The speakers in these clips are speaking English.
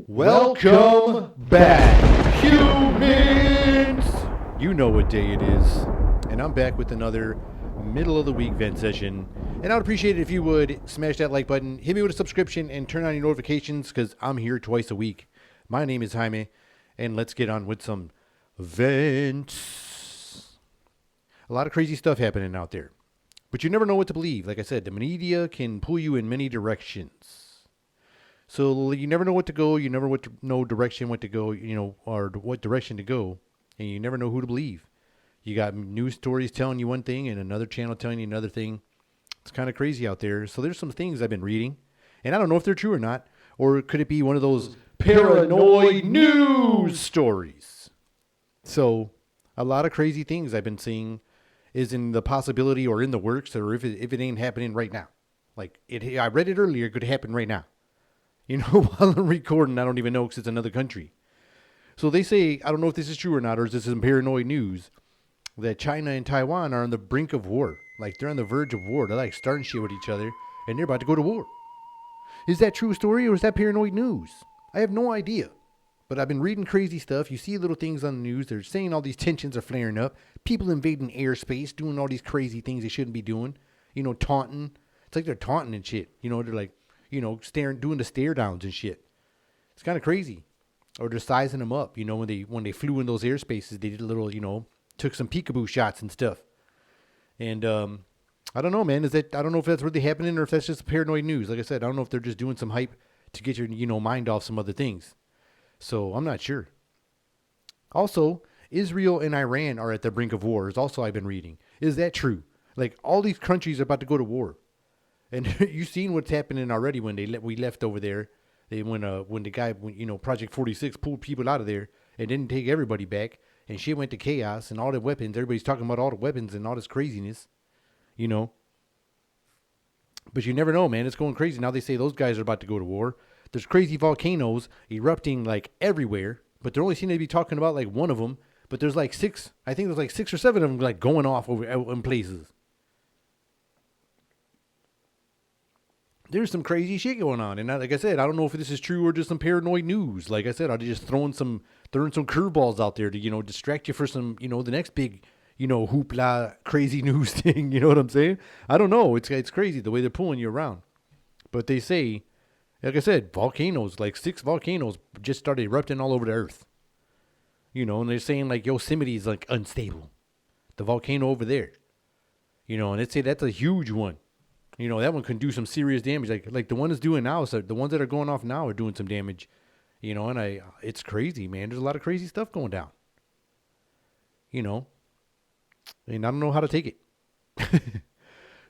Welcome back, humans! You know what day it is, and I'm back with another middle of the week vent session. And I'd appreciate it if you would smash that like button, hit me with a subscription, and turn on your notifications because I'm here twice a week. My name is Jaime, and let's get on with some vents. A lot of crazy stuff happening out there, but you never know what to believe. Like I said, the media can pull you in many directions. So you never know what to go. You never know direction what to go, or what direction to go. And you never know who to believe. You got news stories telling you one thing and another channel telling you another thing. It's kind of crazy out there. So there's some things I've been reading. And I don't know if they're true or not. Or could it be one of those paranoid news stories? So a lot of crazy things I've been seeing is in the possibility or in the works, or if it ain't happening right now. I read it earlier, it could happen right now. While I'm recording, I don't even know because it's another country. So they say, I don't know if this is true or not, or is this some paranoid news, that China and Taiwan are on the brink of war. Like, they're on the verge of war. They're like starting shit with each other, and they're about to go to war. Is that true story, or is that paranoid news? I have no idea. But I've been reading crazy stuff. You see little things on the news. They're saying all these tensions are flaring up. People invading airspace, doing all these crazy things they shouldn't be doing. Taunting. It's like they're taunting and shit. They're like, doing the stare downs and shit. It's kind of crazy. Or they're sizing them up. When they flew in those airspaces, they did a little, took some peekaboo shots and stuff. And I don't know, man. I don't know if that's really happening or if that's just paranoid news. Like I said, I don't know if they're just doing some hype to get your, mind off some other things. So I'm not sure. Also, Israel and Iran are at the brink of war. Is also I've been reading. Is that true? Like, all these countries are about to go to war. And you've seen what's happening already when we left over there. When the guy, Project 46 pulled people out of there and didn't take everybody back, and shit went to chaos and all the weapons. Everybody's talking about all the weapons and all this craziness, But you never know, man. It's going crazy. Now they say those guys are about to go to war. There's crazy volcanoes erupting like everywhere, but they're only seem to be talking about like one of them. But there's like six. I think there's like 6 or 7 of them like going off over in places. There's some crazy shit going on. And like I said, I don't know if this is true or just some paranoid news. Like I said, I'm just throwing some curveballs out there to, distract you for some, the next big, hoopla crazy news thing. You know what I'm saying? I don't know. It's crazy the way they're pulling you around. But they say, like I said, volcanoes, like 6 volcanoes just started erupting all over the earth. And they're saying like Yosemite is like unstable. The volcano over there. And they say that's a huge one. That one can do some serious damage. Like the one is doing now. So the ones that are going off now are doing some damage. And it's crazy, man. There's a lot of crazy stuff going down. And I don't know how to take it.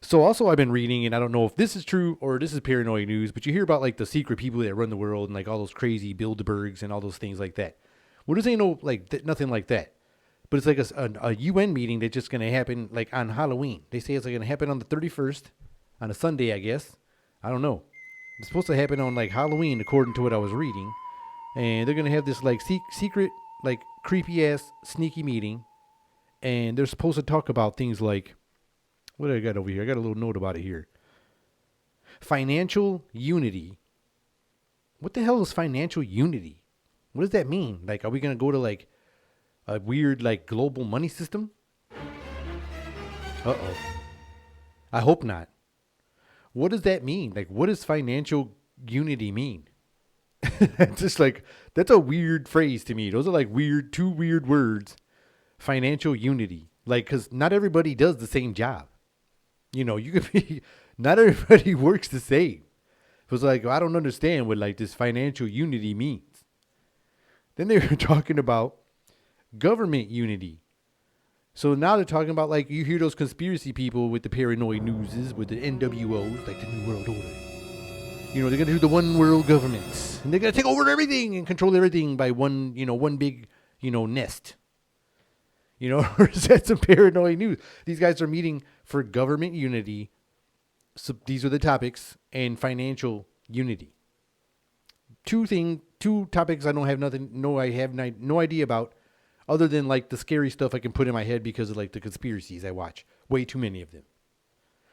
So also I've been reading, and I don't know if this is true or this is paranoid news, but you hear about like the secret people that run the world and like all those crazy Bilderbergs and all those things like that. Well, this ain't no nothing like that. But it's like a UN meeting that's just going to happen like on Halloween. They say it's like going to happen on the 31st. On a Sunday, I guess. I don't know. It's supposed to happen on like Halloween, according to what I was reading. And they're going to have this like secret, like creepy ass, sneaky meeting. And they're supposed to talk about things like, what do I got over here? I got a little note about it here. Financial unity. What the hell is financial unity? What does that mean? Like, are we going to go to like a weird like global money system? Uh-oh. I hope not. What does that mean? Like, what does financial unity mean? Just like, that's a weird phrase to me. Those are like two weird words. Financial unity. Like, because not everybody does the same job. You could be, not everybody works the same. It was like, I don't understand what like this financial unity means. Then they were talking about government unity. So now they're talking about, like, you hear those conspiracy people with the paranoid newses, with the NWOs, like the New World Order. They're going to do the one world government. And they're going to take over everything and control everything by one big, nest. Or is that some paranoid news? These guys are meeting for government unity. So these are the topics, and financial unity. Two topics I have no idea about other than like the scary stuff I can put in my head because of like the conspiracies I watch. Way too many of them.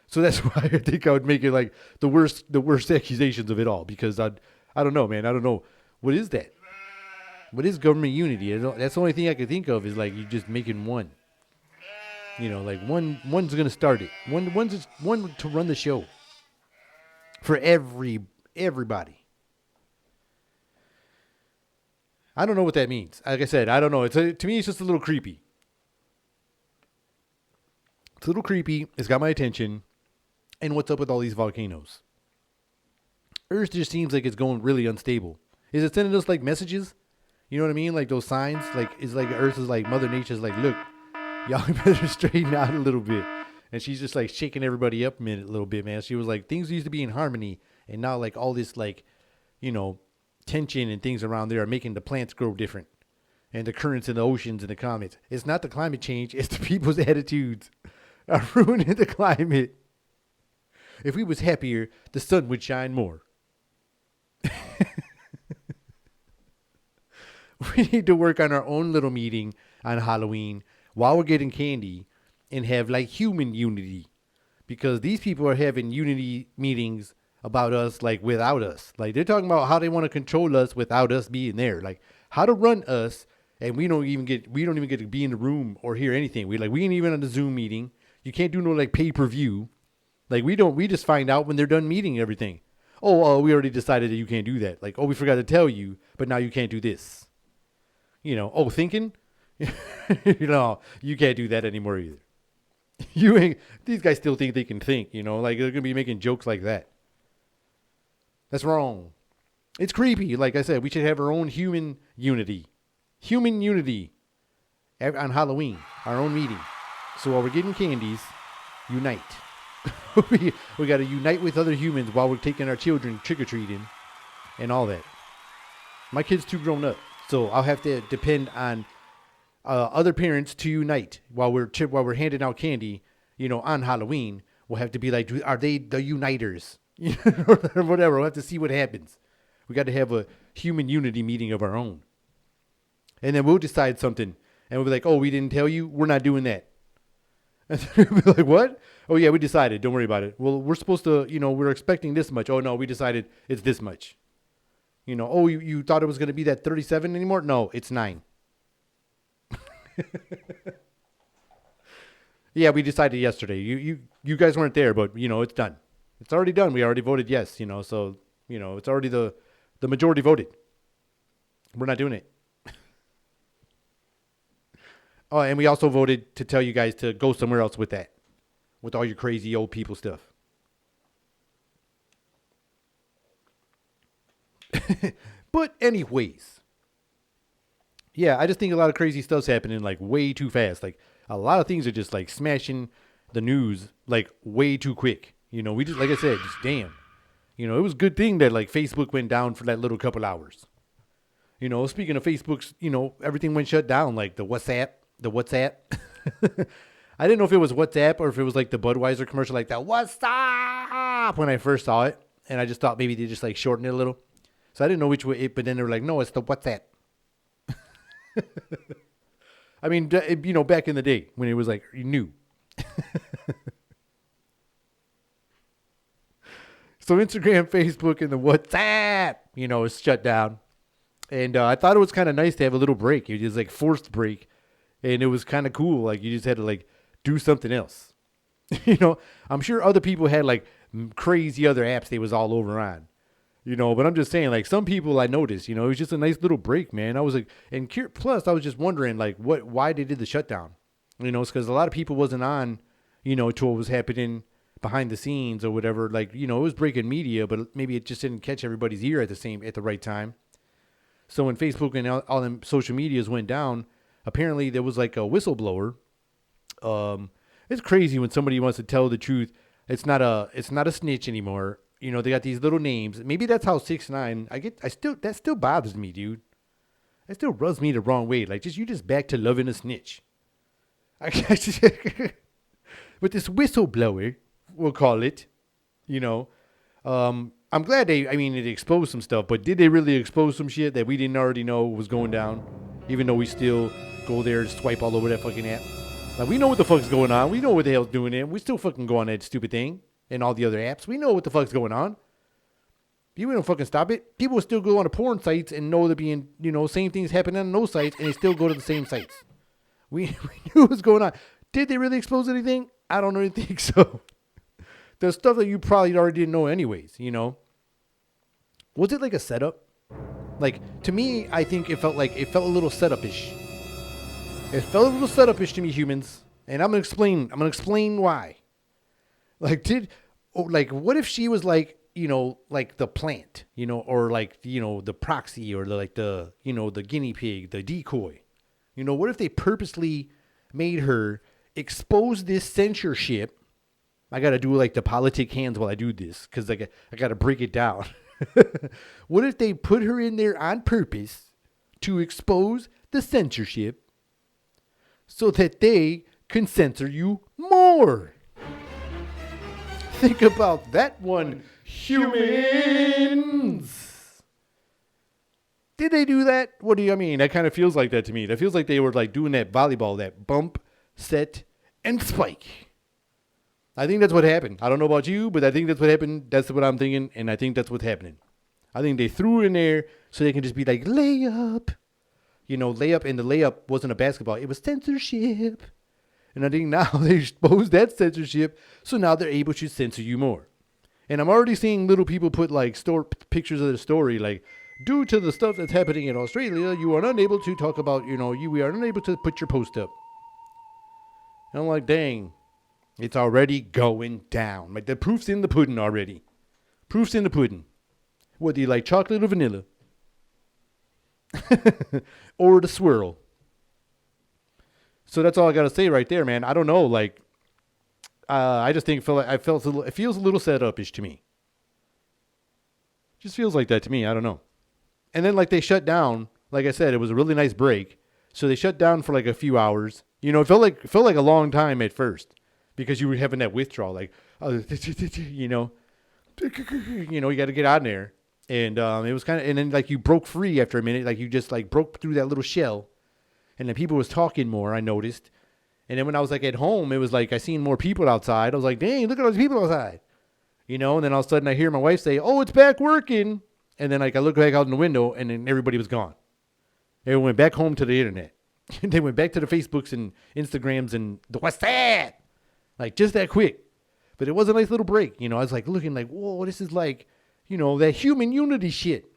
So that's why I think I would make it like the worst accusations of it all, because I don't know, man. I don't know. What is that? What is government unity? That's the only thing I can think of is like you just making one. Like one's gonna start it. One to run the show for everybody. I don't know what that means. Like I said, I don't know. To me, it's just a little creepy. It's a little creepy. It's got my attention. And what's up with all these volcanoes? Earth just seems like it's going really unstable. Is it sending us like messages? You know what I mean? Like those signs. Like it's like Earth is like Mother Nature's like, look, y'all better straighten out a little bit. And she's just like shaking everybody up a little bit, man. She was like, things used to be in harmony, and now like all this like, tension and things around there are making the plants grow different, and the currents in the oceans and the comets. It's not the climate change; it's the people's attitudes are ruining the climate. If we was happier, the sun would shine more. We need to work on our own little meeting on Halloween while we're getting candy and have like human unity, because these people are having unity meetings about us like without us. Like they're talking about how they want to control us without us being there, like how to run us, and we don't even get to be in the room or hear anything. We ain't even on the Zoom meeting. You can't do no like pay-per-view. Like we just find out when they're done meeting everything. Oh, we already decided that you can't do that. Like, oh, we forgot to tell you, but now you can't do this. Thinking? You can't do that anymore either. These guys still think they can think, like they're going to be making jokes like that. That's wrong. It's creepy. Like I said, we should have our own human unity. Human unity on Halloween, our own meeting. So while we're getting candies, unite. we got to unite with other humans while we're taking our children trick-or-treating and all that. My kid's too grown up, so I'll have to depend on other parents to unite while we're handing out candy, on Halloween. We'll have to be like, are they the uniters? Or whatever. We'll have to see what happens. We got to have a human unity meeting of our own. And then we'll decide something. And we'll be like, oh, we didn't tell you? We're not doing that. And we'll be like, what? Oh, yeah, we decided. Don't worry about it. Well, we're supposed to, we're expecting this much. Oh, no, we decided it's this much. Oh, you thought it was going to be that 37 anymore? No, it's 9. Yeah, we decided yesterday. You guys weren't there, but, it's done. It's already done. We already voted yes, so, it's already the majority voted. We're not doing it. Oh, and we also voted to tell you guys to go somewhere else with that. With all your crazy old people stuff. But anyways. Yeah, I just think a lot of crazy stuff's happening like way too fast. Like a lot of things are just like smashing the news like way too quick. We just, like I said, just damn. It was a good thing that like Facebook went down for that little couple hours. Speaking of Facebook's, everything went shut down, like the WhatsApp. I didn't know if it was WhatsApp or if it was like the Budweiser commercial, like that WhatsApp when I first saw it. And I just thought maybe they just like shortened it a little. So I didn't know which way, but then they were like, no, it's the WhatsApp. I mean, back in the day when it was like new. So Instagram, Facebook, and the WhatsApp, is shut down. And I thought it was kind of nice to have a little break. It was like forced break. And it was kind of cool. Like you just had to like do something else. I'm sure other people had like crazy other apps they was all over on. But I'm just saying, like some people I noticed, it was just a nice little break, man. I was like, and plus I was just wondering like why they did the shutdown. It's because a lot of people wasn't on, to what was happening behind the scenes or whatever. Like, it was breaking media, but maybe it just didn't catch everybody's ear at the right time. So when Facebook and all them social medias went down, apparently there was like a whistleblower. It's crazy when somebody wants to tell the truth. It's not a snitch anymore. They got these little names. Maybe that's how 6ix9ine. That still bothers me, dude. That still rubs me the wrong way. Like you just back to loving a snitch. With this whistleblower, we'll call it. I'm glad it exposed some stuff, but did they really expose some shit that we didn't already know was going down? Even though we still go there and swipe all over that fucking app. Like, we know what the fuck's going on. We know what the hell's doing there. We still fucking go on that stupid thing and all the other apps. We know what the fuck's going on. You don't fucking stop it. People will still go on to porn sites and know they're being, same things happening on those sites, and they still go to the same sites. We knew what was going on. Did they really expose anything? I don't really think so. There's stuff that you probably already didn't know anyways, Was it like a setup? Like, to me, I think it felt a little setup-ish. It felt a little setup-ish to me, humans. And I'm going to explain why. Like, what if she was like, like the plant, or like, the proxy, or the guinea pig, the decoy. What if they purposely made her expose this censorship? I got to do like the politic hands while I do this, because I got to break it down. What if they put her in there on purpose to expose the censorship so that they can censor you more? Think about that one, humans. Did they do that? What do you mean? That kind of feels like that to me. That feels like they were like doing that volleyball, that bump, set, and spike. I think that's what happened. I don't know about you, but I think that's what happened. That's what I'm thinking, and I think that's what's happening. I think they threw in there so they can just be like, layup. Layup, and the layup wasn't a basketball. It was censorship. And I think now they exposed that censorship, so now they're able to censor you more. And I'm already seeing little people put like pictures of the story, like, due to the stuff that's happening in Australia, you are unable to talk about, we are unable to put your post up. And I'm like, dang. It's already going down. Like, the proof's in the pudding already. Proof's in the pudding. What, do you like, chocolate or vanilla? Or the swirl? So that's all I got to say right there, man. I don't know. Like, I just think it feels a little set up-ish to me. Just feels like that to me. I don't know. And then, like, they shut down. Like I said, it was a really nice break. So they shut down for like a few hours. It felt like a long time at first. Because you were having that withdrawal, like, you got to get out of there. And it was kind of, and then like you broke free after a minute, like you just like broke through that little shell. And then people was talking more, I noticed. And then when I was like at home, it was like I seen more people outside. I was like, dang, look at all these people outside. And then all of a sudden I hear my wife say, oh, it's back working. And then like I look back out in the window and then everybody was gone. Everyone went back home to the internet. They went back to the Facebooks and Instagrams and the WhatsApp. Like, just that quick. But it was a nice little break. I was like looking like, whoa, this is like, that human unity shit.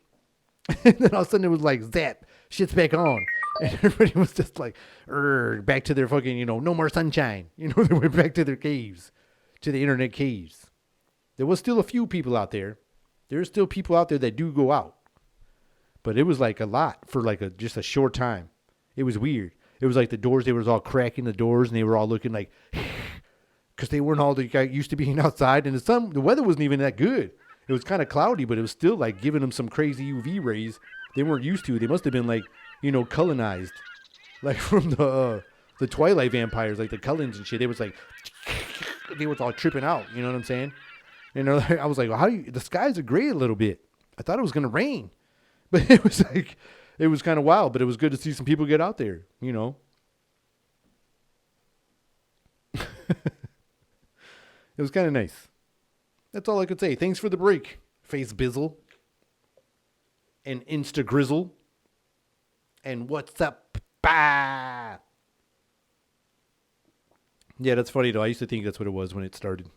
And then all of a sudden it was like, zap, shit's back on. And everybody was just like, back to their fucking, no more sunshine. They went back to their caves, to the internet caves. There was still a few people out there. There's still people out there that do go out. But it was like a lot for like just a short time. It was weird. It was like the doors, they was all cracking the doors and they were all looking like, because they weren't all used to being outside, and the weather wasn't even that good. It was kind of cloudy, but it was still like giving them some crazy UV rays they weren't used to. They must have been like, colonized, like from the Twilight vampires, like the Cullens and shit. They was like, they was all tripping out. You know what I'm saying? I was like, well, the skies are gray a little bit. I thought it was gonna rain, but it was like, it was kind of wild. But it was good to see some people get out there. It was kind of nice. That's all I could say. Thanks for the break, Face Bizzle. And Insta Grizzle. And what's up? Bah! Yeah, that's funny though. I used to think that's what it was when it started.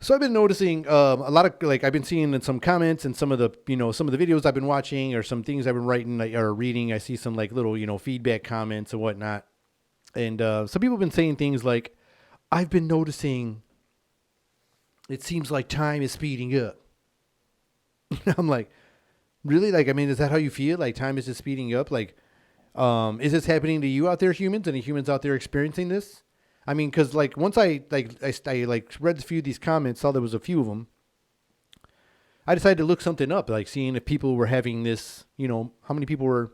So I've been noticing a lot of, like, I've been seeing in some comments and some of the, some of the videos I've been watching or some things I've been writing or reading. I see some like little, feedback comments and whatnot. And some people have been saying things like, I've been noticing it seems like time is speeding up. I'm like, really? Like, I mean, is that how you feel? Like, time is just speeding up? Like, is this happening to you out there, humans? Any humans out there experiencing this? I mean, because, like, once I read a few of these comments, saw there was a few of them, I decided to look something up, like seeing if people were having this, how many people were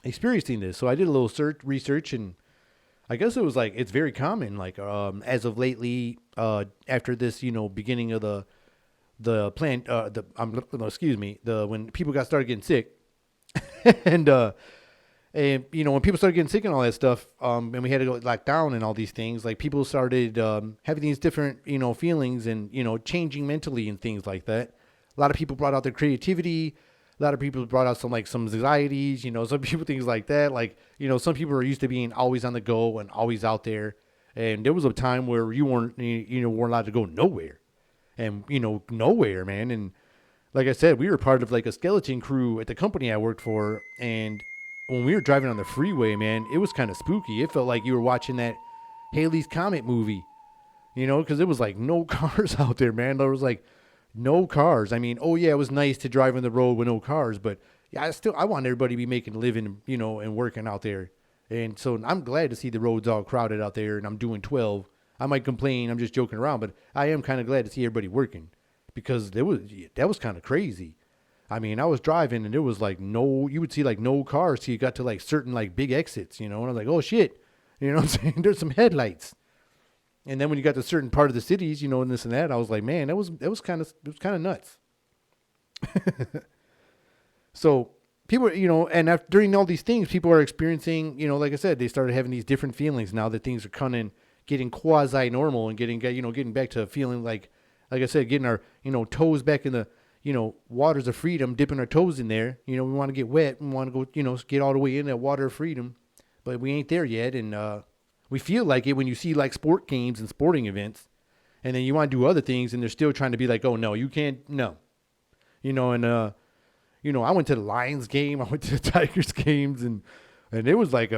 experiencing this. So I did a little research, and I guess it was like, it's very common, like, as of lately, after this, beginning of when people started getting sick, and when people started getting sick and all that stuff, and we had to go lock down and all these things, like people started having these different feelings and changing mentally and things like that. A lot of people brought out their creativity. A lot of people brought out some anxieties, some people things like that. Like, some people are used to being always on the go and always out there. And there was a time where you weren't allowed to go nowhere, and nowhere, man. And like I said, we were part of like a skeleton crew at the company I worked for, and when we were driving on the freeway, man, it was kind of spooky. It felt like you were watching that Haley's Comet movie, because it was like no cars out there, man. There was like no cars. I mean, oh yeah, it was nice to drive on the road with no cars, but yeah, I want everybody to be making a living, and working out there. And so I'm glad to see the roads all crowded out there, and I'm doing 12. I might complain, I'm just joking around, but I am kind of glad to see everybody working, because that was kind of crazy. I mean, I was driving and there was like you would see like no cars till you got to like certain like big exits, and I was like, oh shit, what I'm saying? There's some headlights. And then when you got to certain part of the cities, and this and that, I was like, man, it was kind of nuts. So people, and during all these things, people are experiencing, like I said, they started having these different feelings now that things are getting quasi normal and getting back to feeling like I said, getting our, toes back in the, waters of freedom, dipping our toes in there. We want to get wet and want to go, get all the way in that water of freedom, but we ain't there yet. And, we feel like it when you see like sport games and sporting events, and then you want to do other things and they're still trying to be like, oh no, you can't, no, and, I went to the Lions game. I went to the Tigers games, and it was like,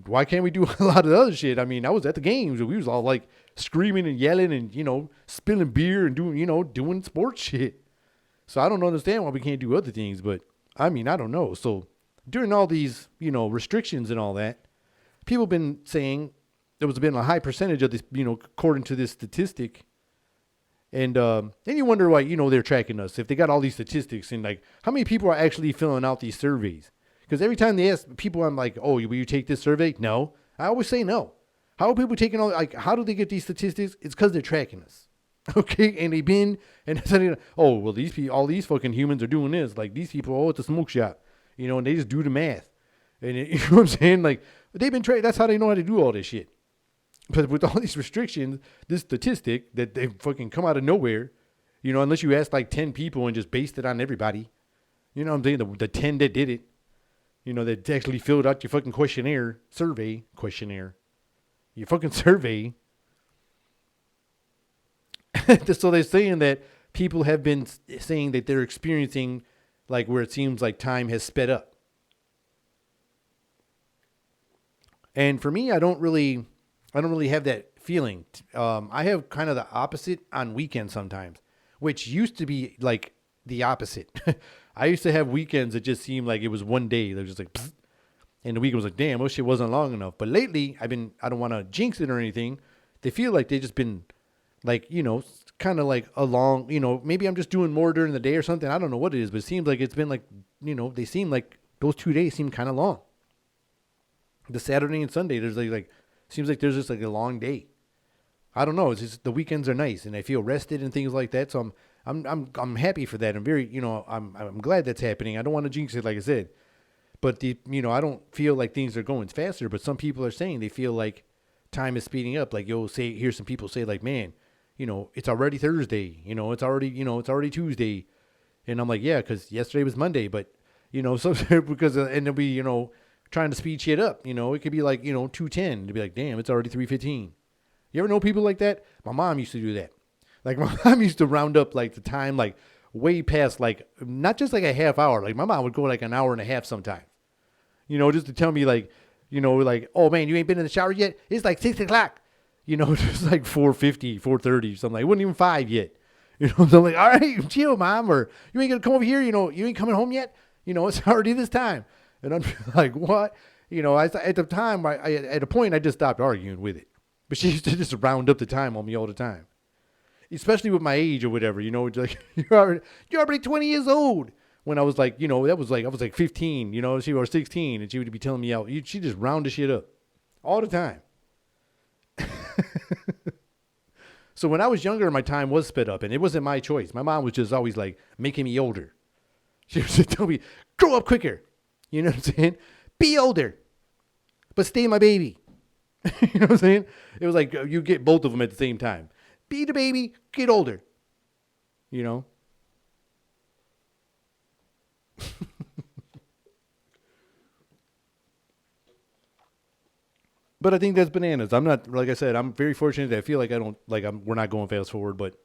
why can't we do a lot of other shit? I mean, I was at the games and we was all like screaming and yelling and, spilling beer and doing sports shit. So I don't understand why we can't do other things, but I don't know. So during all these, restrictions and all that, people have been saying there was been a high percentage of this, according to this statistic. And then you wonder why, they're tracking us. If they got all these statistics and like how many people are actually filling out these surveys? Because every time they ask people, I'm like, oh, will you take this survey? No. I always say no. How are people taking how do they get these statistics? It's because they're tracking us. Okay. And they've been, and oh, well, these people, all these fucking humans are doing this. Like these people, oh, it's a smoke shop, and they just do the math. And you know what I'm saying? Like they've been trained. That's how they know how to do all this shit. But with all these restrictions, this statistic that they fucking come out of nowhere, unless you ask like 10 people and just based it on everybody, what I'm saying? The 10 that did it, that actually filled out your fucking questionnaire, your fucking survey. So they're saying that people have been saying that they're experiencing like where it seems like time has sped up. And for me, I don't really have that feeling. I have kind of the opposite on weekends sometimes, which used to be like the opposite. I used to have weekends that just seemed like it was one day. They were just like, pfft, and the weekend was like, damn, this shit wasn't long enough. But lately, I don't want to jinx it or anything. They feel like they just been like, kind of like a long, maybe I'm just doing more during the day or something. I don't know what it is, but it seems like it's been like, they seem like those 2 days seem kind of long. The Saturday and Sunday, there's like seems like there's just like a long day. I don't know. It's just the weekends are nice and I feel rested and things like that. So I'm happy for that. I'm very, I'm glad that's happening. I don't want to jinx it, like I said, but I don't feel like things are going faster. But some people are saying they feel like time is speeding up. Like hear some people say like, man, it's already Thursday. It's already Tuesday, and I'm like, yeah, because yesterday was Monday. But so because and they'll be trying to speed shit up. It could be like 2:10 to be like, damn, it's already 3:15. You ever know people like that? My mom used to do that. Like my mom used to round up like the time like way past like not just like a half hour. Like my mom would go like an hour and a half sometimes. Just to tell me like, like, oh man, you ain't been in the shower yet? It's like 6 o'clock. Just like 4:50, 4:30, something like it wasn't even 5 yet. So I'm like, all right, chill, mom, or you ain't gonna come over here, you ain't coming home yet? It's already this time. And I'm like, what? At the time, at a point, I just stopped arguing with it. But she used to just round up the time on me all the time. Especially with my age or whatever, it's like, you're already 20 years old. When I was like, that was like, I was like 15, she was 16, and she would be telling me out. She just round the shit up all the time. So when I was younger, my time was sped up, and it wasn't my choice. My mom was just always like making me older. She used to tell me, grow up quicker. You know what I'm saying? Be older, but stay my baby. You know what I'm saying? It was like you get both of them at the same time. Be the baby, get older. You know? But I think that's bananas. I'm not, like I said, I'm very fortunate that I feel like I don't, like we're not going fast forward, but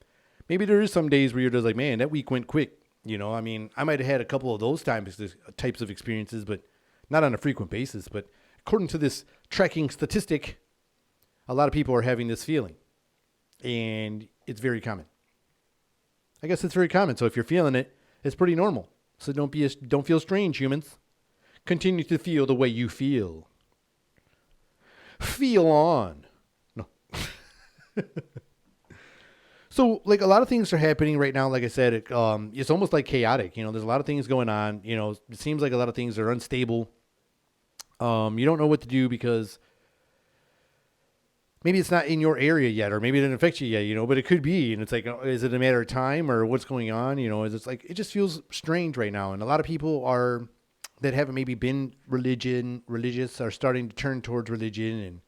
maybe there is some days where you're just like, man, that week went quick. You know, I mean, I might have had a couple of those types of experiences, but not on a frequent basis. But according to this tracking statistic, a lot of people are having this feeling, and it's very common. I guess it's very common. So if you're feeling it, it's pretty normal. So don't feel strange, humans. Continue to feel the way you feel. Feel on. No. So, like, a lot of things are happening right now. Like I said, it's almost like chaotic. You know, there's a lot of things going on. You know, it seems like a lot of things are unstable. You don't know what to do because maybe it's not in your area yet, or maybe it didn't affect you yet, you know, but it could be. And it's like, is it a matter of time or what's going on? You know, it's like, it just feels strange right now. And a lot of people that haven't maybe been religious are starting to turn towards religion.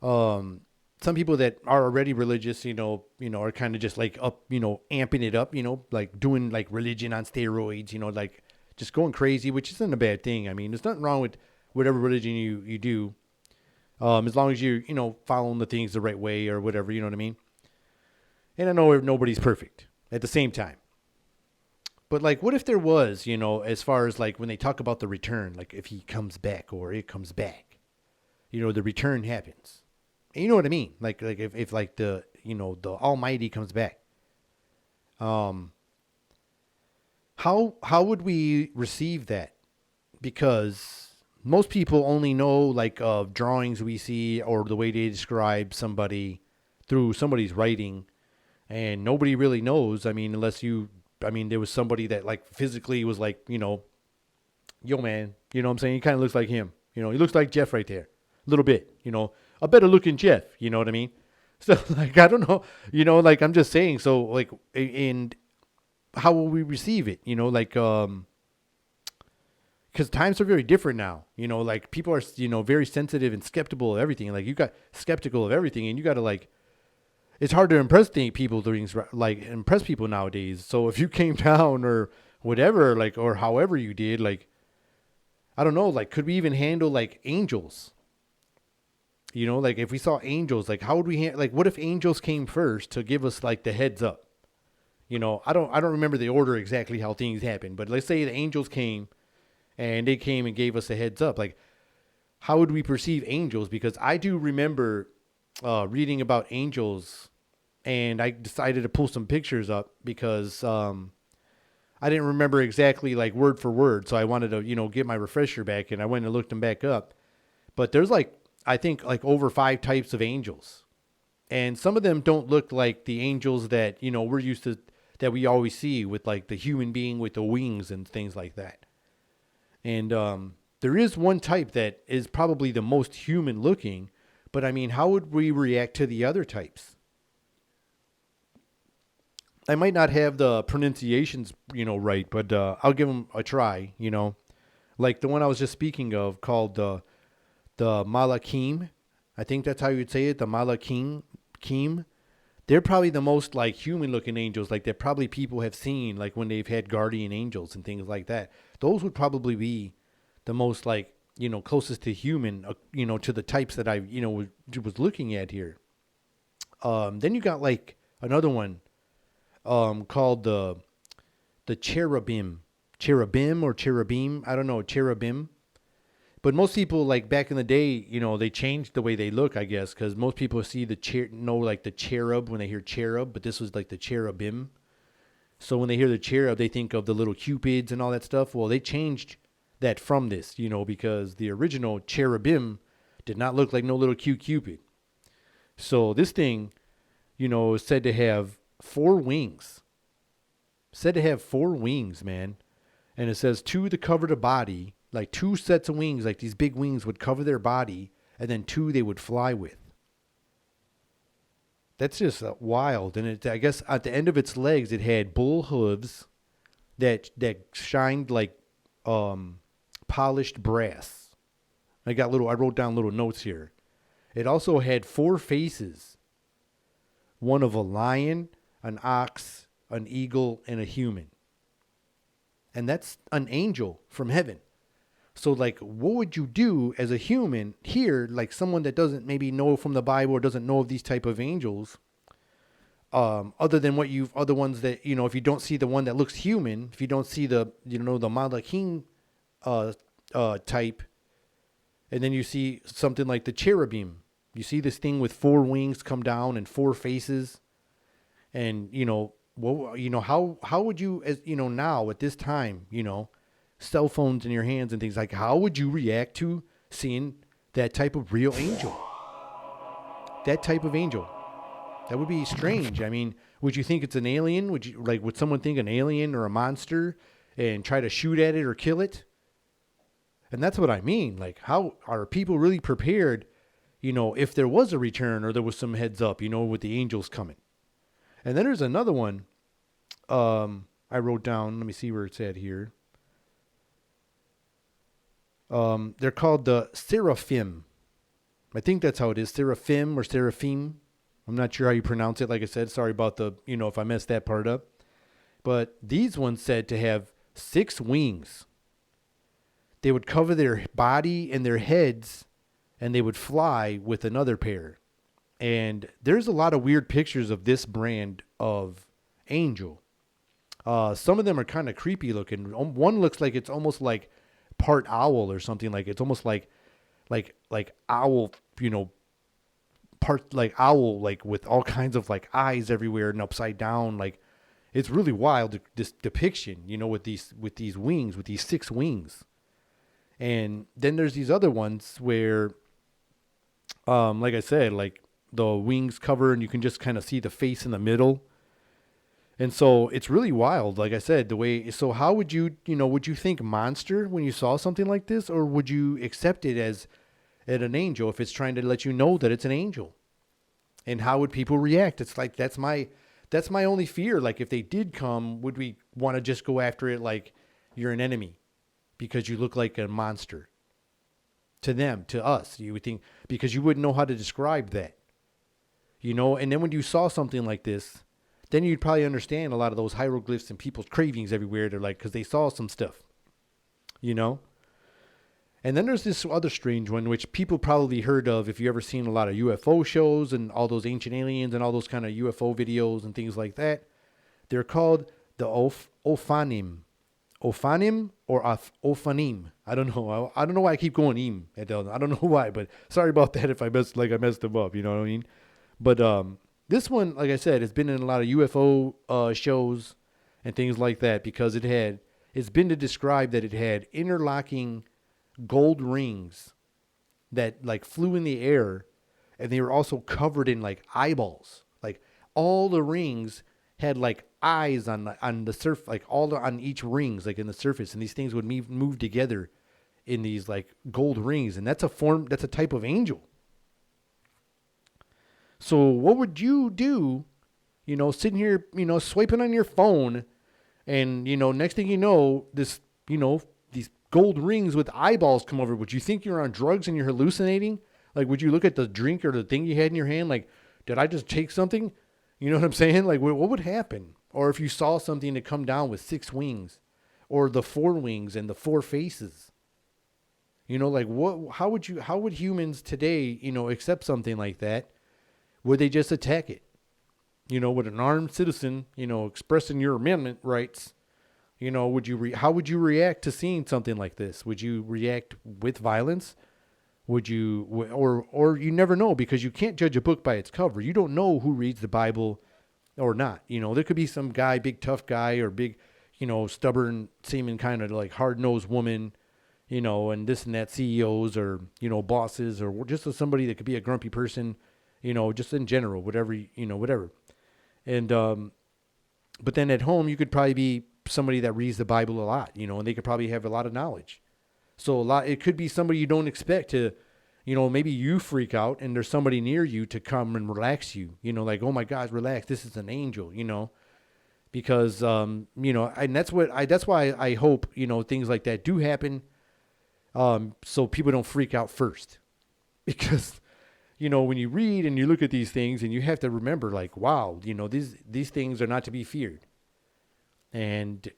And, some people that are already religious, are kind of just like up, amping it up, like doing like religion on steroids, like just going crazy, which isn't a bad thing. I mean, there's nothing wrong with whatever religion you do. As long as you, following the things the right way or whatever, you know what I mean? And I know nobody's perfect at the same time. But like, what if there was, as far as like when they talk about the return, like if he comes back or it comes back, the return happens. And you know what I mean? Like if like the Almighty comes back. How would we receive that? Because most people only know like of drawings we see or the way they describe somebody through somebody's writing, and nobody really knows. I mean, there was somebody that like physically was like, yo man, you know what I'm saying? He kind of looks like him. He looks like Jeff right there. A little bit, a better looking Jeff, you know what I mean? So like, I don't know, like I'm just saying, so like, and how will we receive it? Because times are very different now, like people are, very sensitive and skeptical of everything. Like you got skeptical of everything, and you got to like, it's hard to impress impress people nowadays. So if you came down or whatever, like, or however you did, like, I don't know, like, could we even handle like angels? Like if we saw angels, like how would we like, what if angels came first to give us like the heads up? I don't remember the order exactly how things happened, but let's say the angels came and they came and gave us a heads up. Like, how would we perceive angels? Because I do remember reading about angels, and I decided to pull some pictures up because I didn't remember exactly like word for word. So I wanted to, get my refresher back, and I went and looked them back up. But there's like, I think like over 5 types of angels. And some of them don't look like the angels that, we're used to, that we always see with like the human being with the wings and things like that. And there is one type that is probably the most human looking, but I mean, how would we react to the other types? I might not have the pronunciations, right, but I'll give them a try, like the one I was just speaking of called the Malakim. I think that's how you would say it, the Malakim. They're probably the most like human looking angels, like that probably people have seen, like when they've had guardian angels and things like that. Those would probably be the most like, closest to human, to the types that I, was looking at here. Then you got like another one called the cherubim or cherubim. I don't know, cherubim. But most people, like back in the day, they changed the way they look, I guess, because most people see the cherub when they hear cherub, but this was like the cherubim. So when they hear the cherub, they think of the little cupids and all that stuff. Well, they changed that from this, because the original cherubim did not look like no little cute cupid. So this thing, is said to have 4 wings. Said to have 4 wings, man. And it says 2 to cover the body. Like 2 sets of wings, like these big wings would cover their body, and then 2 they would fly with. That's just wild. And I guess at the end of its legs, it had bull hooves that shined like polished brass. I wrote down little notes here. It also had 4 faces. One of a lion, an ox, an eagle, and a human. And that's an angel from heaven. So, like, what would you do as a human here, like someone that doesn't maybe know from the Bible or doesn't know of these type of angels, other than other ones that, if you don't see the one that looks human, if you don't see the Malachim type, and then you see something like the cherubim, you see this thing with 4 wings come down and 4 faces, and how would you, as now at this time, cell phones in your hands and things, like, how would you react to seeing that type of real angel? That type of angel. That would be strange. I mean, would you think it's an alien? Would someone think an alien or a monster and try to shoot at it or kill it? And that's what I mean. Like, how are people really prepared, if there was a return or there was some heads up, with the angels coming? And then there's another one I wrote down. Let me see where it's at here. They're called the seraphim. I think that's how it is, seraphim or seraphim. I'm not sure how you pronounce it. Like I said, sorry about if I messed that part up. But these ones said to have 6 wings. They would cover their body and their heads, and they would fly with another pair. And there's a lot of weird pictures of this brand of angel. Some of them are kind of creepy looking. One looks like it's almost like part owl or something. Like it's almost like owl, part like owl, like with all kinds of like eyes everywhere and upside down. Like, it's really wild, this depiction, with these wings, with these 6 wings. And then there's these other ones where, like I said, like the wings cover and you can just kind of see the face in the middle. And so it's really wild. Like I said, so how would you think monster when you saw something like this, or would you accept it as an angel if it's trying to let you know that it's an angel? And how would people react? It's like, that's my only fear. Like, if they did come, would we want to just go after it like you're an enemy because you look like a monster to them, to us? You would think, because you wouldn't know how to describe that, and then when you saw something like this, then you'd probably understand a lot of those hieroglyphs and people's cravings everywhere. They're like, because they saw some stuff, And then there's this other strange one, which people probably heard of if you ever seen a lot of UFO shows and all those ancient aliens and all those kind of UFO videos and things like that. They're called the Ophanim. Ophanim or Ophanim. I don't know. I don't know why I keep going im. I don't know why, but sorry about that if I messed them up. You know what I mean? But this one, like I said, has been in a lot of UFO shows and things like that, because it's been to describe that it had interlocking gold rings that like flew in the air, and they were also covered in like eyeballs. Like, all the rings had like eyes on the surface, like on each rings, like in the surface, and these things would move together in these like gold rings, and that's a type of angel. So what would you do, sitting here, swiping on your phone, and, next thing you know, this, these gold rings with eyeballs come over? Would you think you're on drugs and you're hallucinating? Like, would you look at the drink or the thing you had in your hand? Like, did I just take something? You know what I'm saying? Like, what would happen? Or if you saw something to come down with 6 wings, or the 4 wings and the 4 faces, like how would humans today, accept something like that? Would they just attack it? Would an armed citizen, expressing your amendment rights, how would you react to seeing something like this? Would you react with violence? Would you, or you never know, because you can't judge a book by its cover. You don't know who reads the Bible or not. There could be some guy, big tough guy, or big, stubborn seeming kind of like hard-nosed woman, and this and that, CEOs or, bosses, or just somebody that could be a grumpy person, just in general, whatever. And, but then at home, you could probably be somebody that reads the Bible a lot, and they could probably have a lot of knowledge. So it could be somebody you don't expect to, maybe you freak out and there's somebody near you to come and relax you, like, oh my gosh, relax. This is an angel, because, and that's why I hope, things like that do happen, so people don't freak out first. Because, when you read and you look at these things, and you have to remember, like, wow, these things are not to be feared. And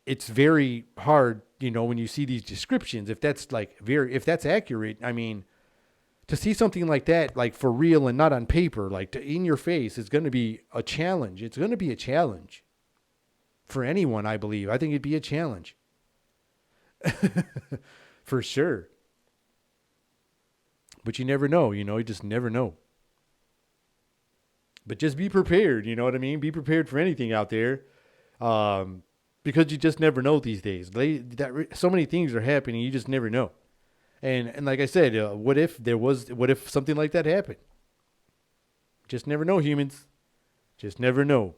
it's very hard, when you see these descriptions, if that's if that's accurate. I mean, to see something like that, like for real and not on paper, like in your face, is going to be a challenge. It's going to be a challenge for anyone, I believe. I think it'd be a challenge. For sure. But you never know, you just never know. But just be prepared, you know what I mean? Be prepared for anything out there. Because you just never know these days. So many things are happening, you just never know. And like I said, what if something like that happened? Just never know, humans. Just never know.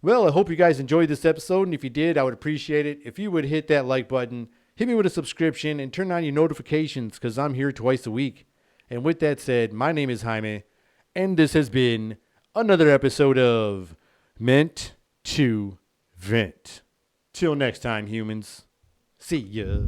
Well, I hope you guys enjoyed this episode, and if you did, I would appreciate it if you would hit that like button, hit me with a subscription, and turn on your notifications, because I'm here twice a week. And with that said, my name is Jaime, and this has been another episode of Meant to Vent. Till next time, humans. See ya.